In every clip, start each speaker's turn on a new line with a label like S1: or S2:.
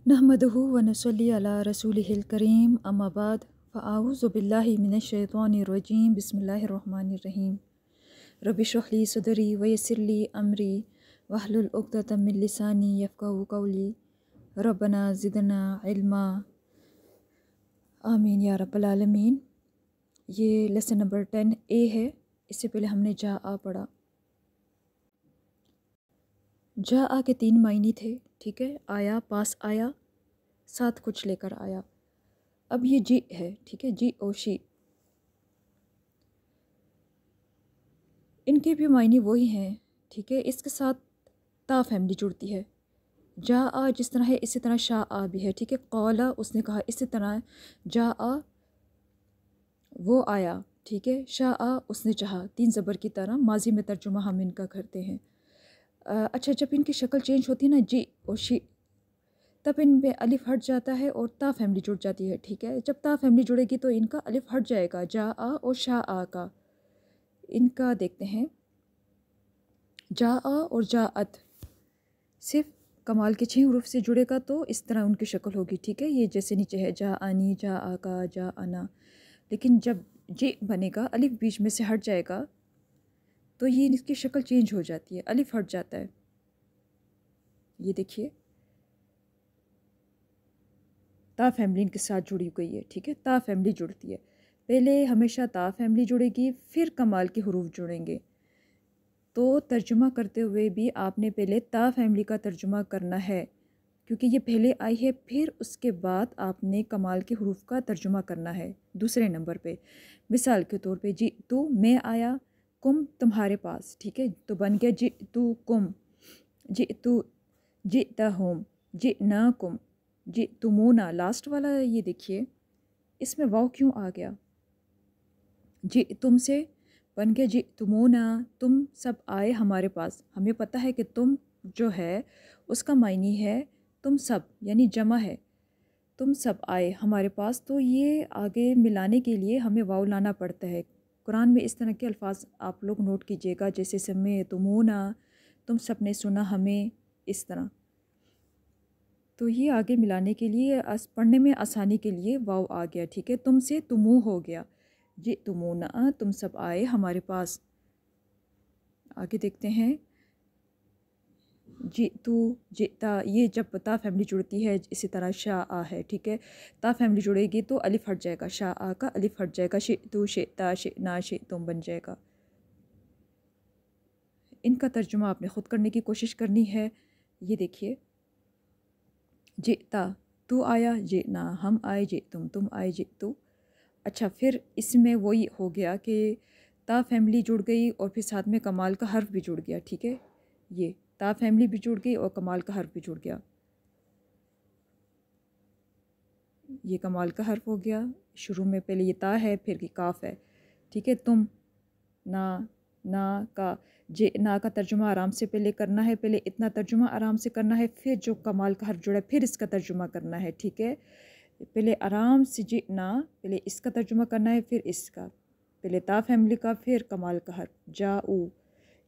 S1: नहमदुहु व नसल्ली अला रसूलिहिल करीम अम्मा बाद फ़अऊज़ु बिल्लाहि मिनश शैतानिर रजीम बिस्मिल्लाहिर रहमानिर रहीम रब्बि इश्रह ली सदरी व यस्सिर ली अमरी वहलुल उक़दतम मिन लिसानी यफ़क़हू क़ौली रब्बना ज़िदना इल्मा आमीन या रब्बल आलमीन। ये लेसन नंबर 10 ए है। इससे पहले हमने जा आ पढ़ा। जा आ के 3 मायने थे, ठीक है। आया, पास आया, साथ कुछ लेकर आया। अब ये जी है, ठीक है, जी ओ शी, इनके भी मायने वही हैं, ठीक है। इसके साथ ता फैमिली जुड़ती है। जा आ जिस तरह है इसी तरह शाह आ भी है, ठीक है। कौला उसने कहा, इसी तरह जा आ वो आया, ठीक है। शाह आ उसने चाहा, 3 ज़बर की तरह माजी में तर्जुमा हम इनका करते हैं। अच्छा, जब इनकी शक्ल चेंज होती है ना, जी और शी, तब इनमें अलिफ हट जाता है और ता फैमिली जुड़ जाती है, ठीक है। जब ता फैमिली जुड़ेगी तो इनका अलिफ हट जाएगा, जा आ और शाह आ का। इनका देखते हैं, जा आ और जा अत सिर्फ कमाल के 6 हरूफ से जुड़ेगा तो इस तरह उनकी शक्ल होगी, ठीक है। ये जैसे नीचे है, जा आनी, जा आका, जा आना। लेकिन जब जे बनेगा, अलिफ बीच में से हट जाएगा तो ये इसकी शक्ल चेंज हो जाती है, अलिफ हट जाता है। ये देखिए, ता फैमिली इनके साथ जुड़ी गई है, ठीक है। ता फैमिली जुड़ती है, पहले हमेशा ता फैमिली जुड़ेगी, फिर कमाल के हरूफ जुड़ेंगे। तो तर्जुमा करते हुए भी आपने पहले ता फैमिली का तर्जुमा करना है, क्योंकि ये पहले आई है, फिर उसके बाद आपने कमाल के हरूफ का तर्जुमा करना है दूसरे नंबर पे। मिसाल के तौर पे, जी तू, मैं आया, कुम तुम्हारे पास, ठीक है। तो बन गया जी तू कुम, जी तू, जी ता होम, जी ना कुम, जी तुमूना। लास्ट वाला ये देखिए, इसमें वाव क्यों आ गया? जी तुमसे बन गया जी तुमोना, तुम सब आए हमारे पास। हमें पता है कि तुम जो है उसका मायनी है तुम सब, यानी जमा है। तुम सब आए हमारे पास, तो ये आगे मिलाने के लिए हमें वाव लाना पड़ता है। कुरान में इस तरह के अल्फाज आप लोग नोट कीजिएगा, जैसे समय तुमोना, तुम सब ने सुना हमें, इस तरह। तो ये आगे मिलाने के लिए, पढ़ने में आसानी के लिए वाव आ गया, ठीक है। तुमसे तुमू हो गया, जी तुमूना, तुम सब आए हमारे पास। आगे देखते हैं, जी तू, जी ता, ये जब ता फैमिली जुड़ती है इसी तरह शाह आ है, ठीक है। ता फैमिली जुड़ेगी तो अलिफ हट जाएगा, शाह आ का अलिफ हट जाएगा, शे तू, शे ता, शे ना, शे तुम बन जाएगा। इनका तर्जुमा आपने ख़ुद करने की कोशिश करनी है। ये देखिए, जी ता, तू आया, जे ना, हम आए, जे तुम आए, जे तू। अच्छा, फिर इसमें वही हो गया कि ता फैमिली जुड़ गई और फिर साथ में कमाल का हर्फ भी जुड़ गया, ठीक है। ये ता फैमिली भी जुड़ गई और कमाल का हर्फ भी जुड़ गया। ये कमाल का हर्फ हो गया, शुरू में पहले ये ता है, फिर ये काफ है, ठीक है। तुम, ना, ना का, जे ना का तर्जुमा आराम से पहले करना है, पहले इतना तर्जुमा आराम से करना है, फिर जो कमाल का हर्फ जुड़ा है फिर इसका तर्जुमा करना है, ठीक है। पहले आराम से जी ना, पहले इसका तर्जुमा करना है, फिर इसका, पहले ता फैमिली का, फिर कमाल का हर्फ जा ऊ।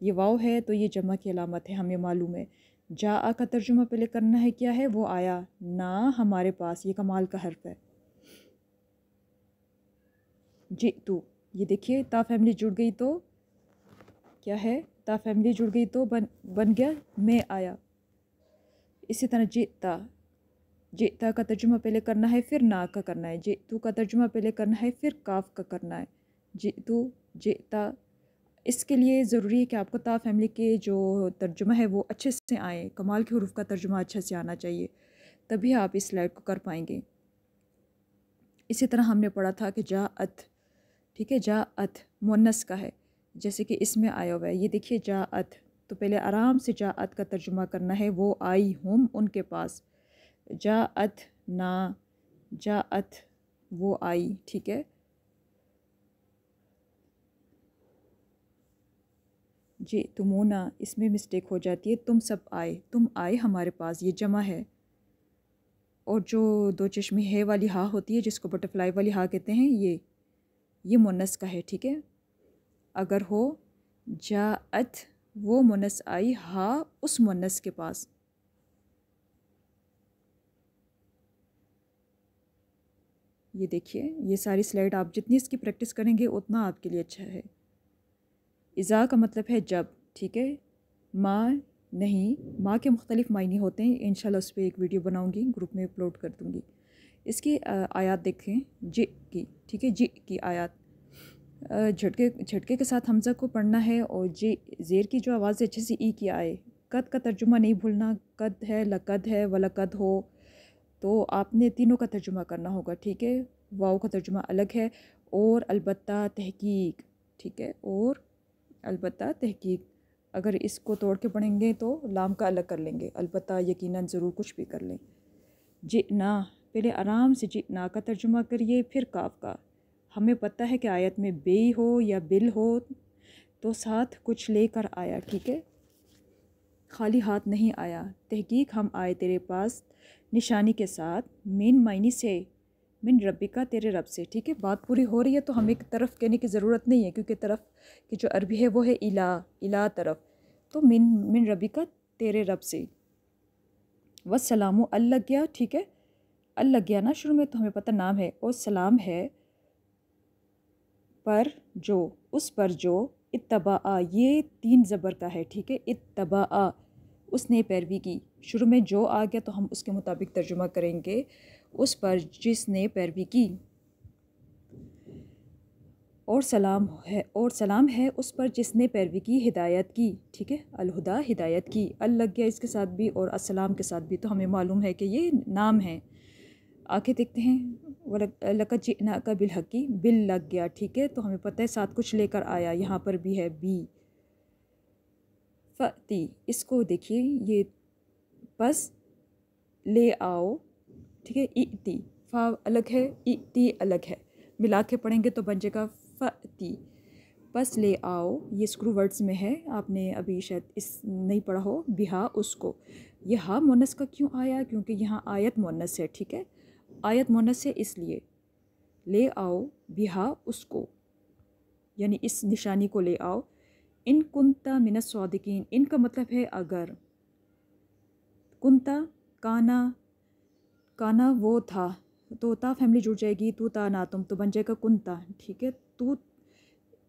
S1: ये वाव है तो ये जमा की अलामत है, हमें मालूम है। जा आ का तर्जुमा पहले करना है, क्या है वो, आया ना हमारे पास, ये कमाल का हर्फ है। जी तू, ये देखिए ता फैमिली जुड़ गई तो क्या है, ता फैमिली जुड़ गई तो बन गया मैं आया। इसी तरह जे ता का तर्जुमा पहले करना है, फिर ना का करना है। जे तू का तर्जुमा पहले करना है, फिर काफ का करना है। जे तू, जे ता। इसके लिए ज़रूरी है कि आपको ता फैमिली के जो तर्जुमा है वो अच्छे से आए, कमाल के हुरूफ का तर्जुमा अच्छे से आना चाहिए, तभी आप इस स्लाइड को कर पाएंगे। इसी तरह हमने पढ़ा था कि जा अत, ठीक है, जा अत मुन्नस का है, जैसे कि इसमें आया हुआ है। ये देखिए जा अत, तो पहले आराम से जा अत का तर्जुमा करना है, वो आई हूँ उनके पास। जा अत ना, जा अत वो आई, ठीक है। जी तुमोना, इसमें मिस्टेक हो जाती है, तुम सब आए, तुम आए हमारे पास, ये जमा है। और जो दो चश्मे है वाली हा होती है, जिसको बटरफ्लाई वाली हा कहते हैं, ये मुन्नस का है, ठीक है। अगर हो जाअत, वो मुन्नस आई, हा उस मुन्नस के पास। ये देखिए, ये सारी स्लाइड आप जितनी इसकी प्रैक्टिस करेंगे उतना आपके लिए अच्छा है। इज़ा का मतलब है जब, ठीक है। माँ नहीं, माँ के मुख्तलिफ मायने होते हैं, इंशाल्लाह उस पर एक वीडियो बनाऊंगी, ग्रुप में अपलोड कर दूंगी। इसकी आयत देखें, जी की, ठीक है, जी की आयत। झटके झटके के साथ हमज़ा को पढ़ना है और जी ज़ेर की जो आवाज़ अच्छे से ई की आए। कद का तर्जुमा नहीं भूलना, कद है, लकद है, वलकद हो, तो आपने तीनों का तर्जुमा करना होगा, ठीक है। वाव का तर्जुमा अलग है, और अलबत्ता तहकीक, ठीक है, और अलबत्ता तहकीक। अगर इसको तोड़ के पढ़ेंगे तो लाम का अलग कर लेंगे, अलबत्ता यकीनन ज़रूर कुछ भी कर लें। जिना, पहले आराम से जिना का तर्जुमा करिए, फिर काफ का। हमें पता है कि आयत में बे हो या बिल हो तो साथ कुछ लेकर आया, ठीक है, खाली हाथ नहीं आया। तहकीक हम आए तेरे पास निशानी के साथ, मिन मायनी से, मिन रब्बी का, तेरे रब से, ठीक है। बात पूरी हो रही है तो हमें एक तरफ कहने की ज़रूरत नहीं है, क्योंकि तरफ की जो अरबी है वो है इला, इला तरफ। तो मिन मिन रब्बी का, तेरे रब से। वस्सलामु अल लग गया, ठीक है, अल लग गया ना शुरू में, तो हमें पता नाम है, और सलाम है पर जो, उस पर जो, इत्तबा, ये 3 ज़बर का है, ठीक है। इत्तबा, उसने पैरवी की। शुरू में जो आ गया तो हम उसके मुताबिक तर्जुमा करेंगे, उस पर जिसने पैरवी की। और सलाम है उस पर जिसने पैरवी की, हिदायत की, ठीक है। अलहुदा, हिदायत की। अल लग गया इसके साथ भी और अस्सलाम के साथ भी, तो हमें मालूम है कि ये नाम है। आगे देखते हैं, लक़द जिअना का बिल हक़ी, बिल लग गया, ठीक है, तो हमें पता है साथ कुछ लेकर आया, यहाँ पर भी है बी। फ़ती, इसको देखिए, ये बस ले आओ, ठीक है। इती, फ़ा अलग है, इती अलग है, मिला के पढ़ेंगे तो बन जाएगा फ़ती। बस ले आओ, ये स्क्रू वर्ड्स में है, आपने अभी शायद इस नहीं पढ़ा हो, बिहा उसको। ये हा मुन्नस का क्यों आया, क्योंकि यहाँ आयत मुन्नस है, ठीक है, आयत मुन्नस है इसलिए। ले आओ बिहा उसको, यानी इस निशानी को ले आओ। इन कुंता मिनस सौदिकीन, इनका मतलब है अगर। कुंता, काना, काना वो था, तो ता फैमिली जुड़ जाएगी, तू ता ना तुम, तो बन जाएगा कुंता, ठीक है। तू,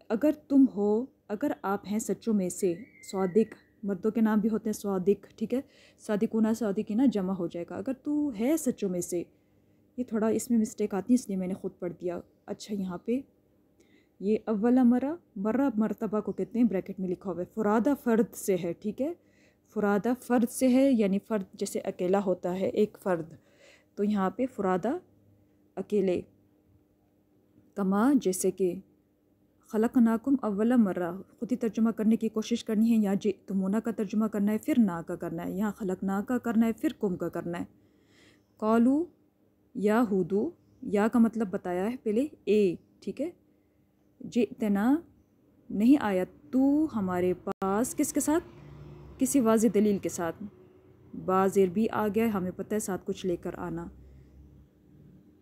S1: अगर तुम हो, अगर आप हैं सच्चों में से। सौदिक, मर्दों के नाम भी होते हैं सौदिक, ठीक है। सादिकुना सादिकीना जमा हो जाएगा, अगर तू है सच्चों में से। ये थोड़ा इसमें मिस्टेक आती है इसलिए मैंने ख़ुद पढ़ दिया। अच्छा, यहाँ पे ये अव्वला मरा, मर्रा मरतबा को कहते हैं, ब्रैकेट में लिखा हुआ है। फुरादा फ़र्द से है, ठीक है, फुरादा फ़र्द से है, यानी फ़र्द जैसे अकेला होता है एक फ़र्द, तो यहाँ पे फुरादा अकेले। कमा, जैसे कि। खलकनाकुम अव्वला मर्रा, खुद ही तर्जुमा करने की कोशिश करनी है। यहाँ जी तुमोना का तर्जुमा करना है, फिर ना का करना है। यहाँ खलकना का करना है, फिर कुम का करना है। कौलू या हुदू, या का मतलब बताया है पहले, ए, ठीक है। जितना, नहीं आया तू हमारे पास, किसके साथ, किसी वाज़े दलील के साथ। बाज़ेर भी आ गया, हमें पता है साथ कुछ लेकर आना।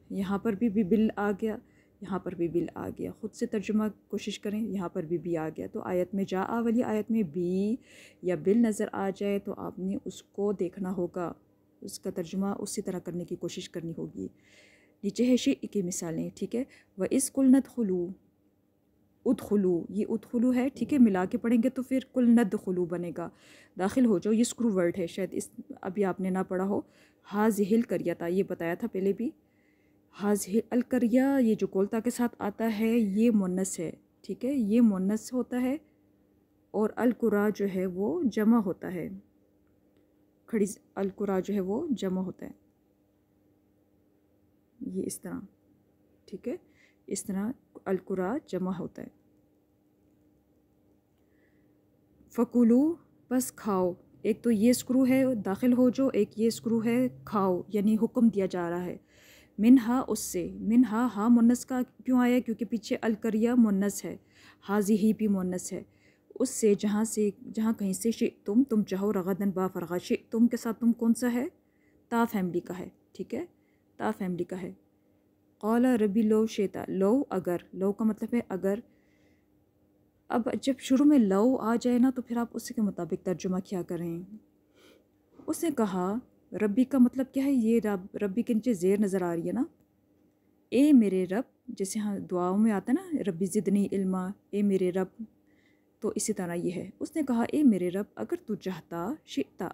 S1: यहाँ पर भी बिल आ गया, यहाँ पर भी बिल आ गया। ख़ुद से तर्जुमा कोशिश करें, यहाँ पर भी आ गया। तो आयत में जा आ वाली आयत में बी या बिल नज़र आ जाए तो आपने उसको देखना होगा, उसका तर्जुमा उसी तरह करने की कोशिश करनी होगी। नीचे है शे की मिसालें, ठीक है। व इस कुल नदखुलू, उदखुलू, ये उदखुलू है, ठीक है, मिला के पढ़ेंगे तो फिर कुल नदखुलू बनेगा, दाखिल हो जाओ। ये स्क्रू वर्ड है, शायद इस अभी आपने ना पढ़ा हो। हाज़िहिल करिया था, ये बताया था पहले भी। हाज़िहिल अल करिया, ये जो कोलता के साथ आता है ये मुन्नस है, ठीक है, ये मुन्नस होता है, और अल कुरा जो है वो जमा होता है। खड़ी अल कुरा जो है वो जमा होता है, ये इस तरह, ठीक है, इस तरह अल कुरा जमा होता है। फ़कुलू, बस खाओ। एक तो ये स्क्रू है दाखिल हो जो, एक ये स्क्रू है खाओ, यानी हुक्म दिया जा रहा है। मिनहा, उससे। मिनहा, हा मुन्नस का क्यों आया, क्योंकि पीछे अल करिया मुन्नस है, हाजी ही भी मुन्नस है। उससे, जहाँ से, जहाँ कहीं से। शे तुम चाहो, रगदन बा फ़रगा, शे तुम के साथ तुम कौन सा है, ता फैमिली का है, ठीक है, ता फैमिली का है। क़ौला रबी लो शेता, लो अगर, लो का मतलब है अगर। अब जब शुरू में लो आ जाए ना तो फिर आप उसी के मुताबिक तर्जुमा क्या करें। उसने कहा, रब्बी का मतलब क्या है, ये रब्बी के नीचे ज़ेर नज़र आ रही है ना, ए मेरे रब, जैसे हाँ दुआओं में आता ना रब्बी ज़िदनी इल्मा, ए मेरे रब, तो इसी तरह ये है। उसने कहा ए मेरे रब अगर तू चाहता, शिता,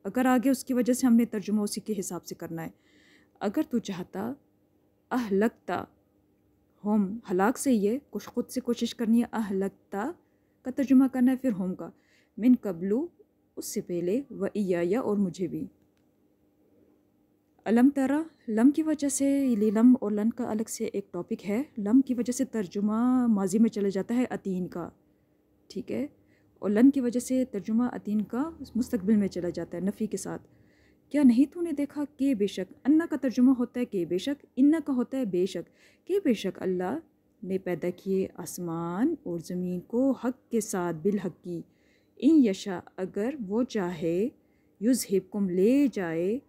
S1: अगर आगे उसकी वजह से हमने तर्जुमा उसी के हिसाब से करना है। अगर तू चाहता, अहलकता, होम हलाक से ये कुछ खुद से कोशिश करनी है, अहलकता का तर्जुमा करना है, फिर होम का, मिन कबलू, उससे पहले, व इया, और मुझे भी। अलम तरा, लम की वजह से, ये लम और लन का अलग से एक टॉपिक है। लम की वजह से तर्जुमा माजी में चला जाता है अतीन का, ठीक है, और लन की वजह से तर्जुमा अतीन का मुस्तकबिल में चला जाता है नफ़ी के साथ। क्या नहीं तूने देखा कि बेशक, अन्ना का तर्जुमा होता है कि बेशक, इन्ना का होता है बेशक, कि बेशक अल्लाह ने पैदा किए आसमान और ज़मीन को हक़ के साथ, बिल हक़ की, इन यशा, अगर वो चाहे, युज़हिबकुम, ले जाए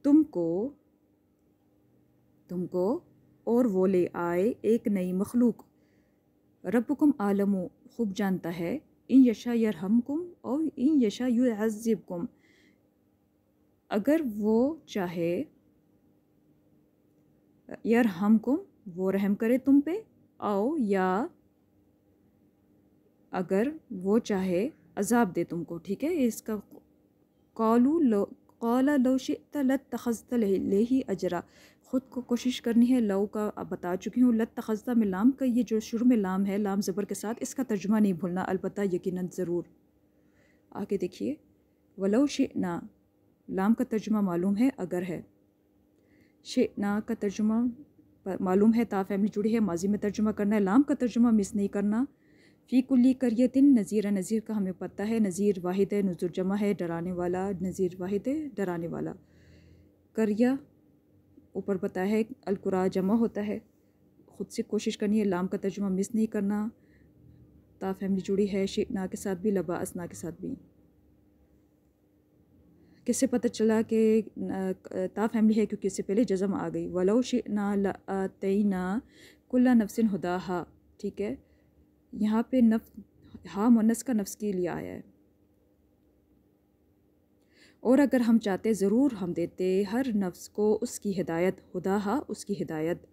S1: तुमको, और वो ले आए एक नई मखलूक। रब्बुकुम आलमु, खूब जानता है, इन यशा यरहमकुम और इन यशा युअज़्ज़िबकुम, अगर वो चाहे, यरहमकुम, वो रहम करे तुम पे, आओ, या अगर वो चाहे अजाब दे तुमको, ठीक है। इसका कौलू लो, कौला लो शिअ्ता लत्तखज़्ता लेही अजरा, ख़ुद को कोशिश करनी है। लो का अब बता चुकी हूँ। लत्तखज़्ता में लाम का, ये जो शुरू में लाम है, लाम ज़बर के साथ, इसका तर्जुमा नहीं भूलना, अलबत्ता यकीनन ज़रूर। आगे देखिए, वलो शिअ्ना, लाम का तर्जुमा मालूम है अगर है, शिअ्ना का तर्जुमा मालूम है, ता फैमिली जुड़ी है, माजी में तर्जुमा करना है, लाम का तर्जुमा मिस नहीं करना। फ़ी कुल्ली करियतिन नज़ीरा, नज़ीर का हमें पता है, नज़ीर वाहिद है, नुज़ुर जमा है, डराने वाला, नज़ीर वाहिद है, डराने वाला। करिया ऊपर पता है, अलकुरा जमा होता है, ख़ुद से कोशिश करनी है, लाम का तर्जुमा मिस नहीं करना। ता फैमिली जुड़ी है शिअ्ना के साथ भी, लबा असना के साथ भी। किससे पता चला कि ता फैमिली है, क्योंकि इससे पहले जज़म आ गई। वलो शिअ्ना लअतैना कुल्ला नफ्सिन हुदाहा, ठीक है, यहाँ पे हाँ मुन्नस का नफ्स के लिए आया है। और अगर हम चाहते ज़रूर हम देते हर नफ्स को उसकी हिदायत, हुदाहा, उसकी हिदायत,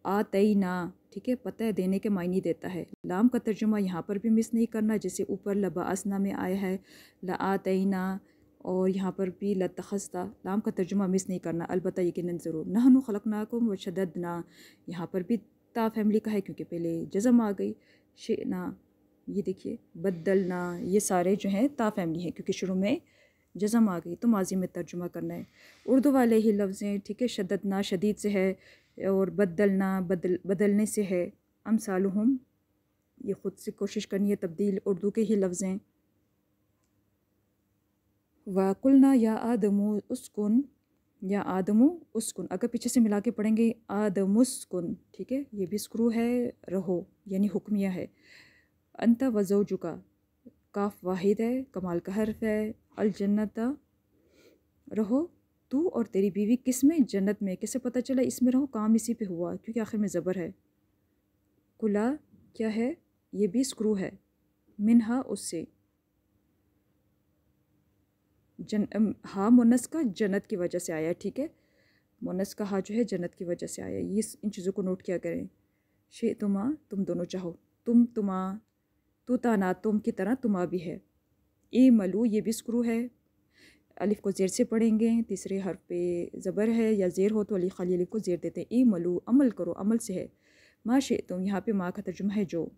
S1: आतैना, ठीक है, पता है देने के मायने देता है। लाम का तर्जुमा यहाँ पर भी मिस नहीं करना, जैसे ऊपर लबासना में आया है लआतैना, और यहाँ पर भी लतखस्ता, लाम का तर्जुमा मिस नहीं करना, अलबत्ता यकीनन ज़रूर। नहनु खलकनाकुम वशददना, यहाँ पर भी ता फैमिली का है, क्योंकि पहले जज़म आ गई। शिअ्ना, ये देखिए, बदलना, ये सारे जो हैं ता फैमिली हैं, क्योंकि शुरू में जज़म आ गई, तो माजी में तर्जुमा करना है। उर्दू वाले ही लफ्ज़ हैं, ठीक है, शद्दतना शदीद से है, और बदलना बदलने से है। अमसालुहुम, ये ख़ुद से कोशिश करनी है, तब्दील उर्दू के ही लफ्ज़ हैं। वकुलना या आदमु उस्कुन, या आदमु उस्कुन, अगर पीछे से मिला के पढ़ेंगे आदमुस्कुन, ठीक है, ये भी स्क्रू है, रहो यानी हुक्मिया है। अंत वज़ौजुका, काफ वाहिद है, कमाल का हर्फ है। अल जन्नत, रहो तू और तेरी बीवी, किस में, जन्नत में। किससे पता चला इसमें रहो, काम इसी पे हुआ क्योंकि आखिर में ज़बर है। कुला क्या है, ये भी स्क्रू है, मिनहा, उससे। हाँ मुन्नस का जन्नत की वजह से आया, ठीक है, मुन्नस का हाँ जो है जन्नत की वजह से आया, ये इन चीज़ों को नोट किया करें। शे तुमा, तुम दोनों चाहो, तुमा, तू ताना, तुम की तरह तुमा भी है। ए मलू, ये भी स्क्रू है, अलिफ को ज़ेर से पढ़ेंगे, तीसरे हर्फ पे ज़बर है या ज़ेर हो तो अली खाली अलिफ को ज़ेर देते हैं। ए मलू, अमल करो, अमल से है। माँ शे तुम, यहाँ पे माँ का तर्जुमा है जो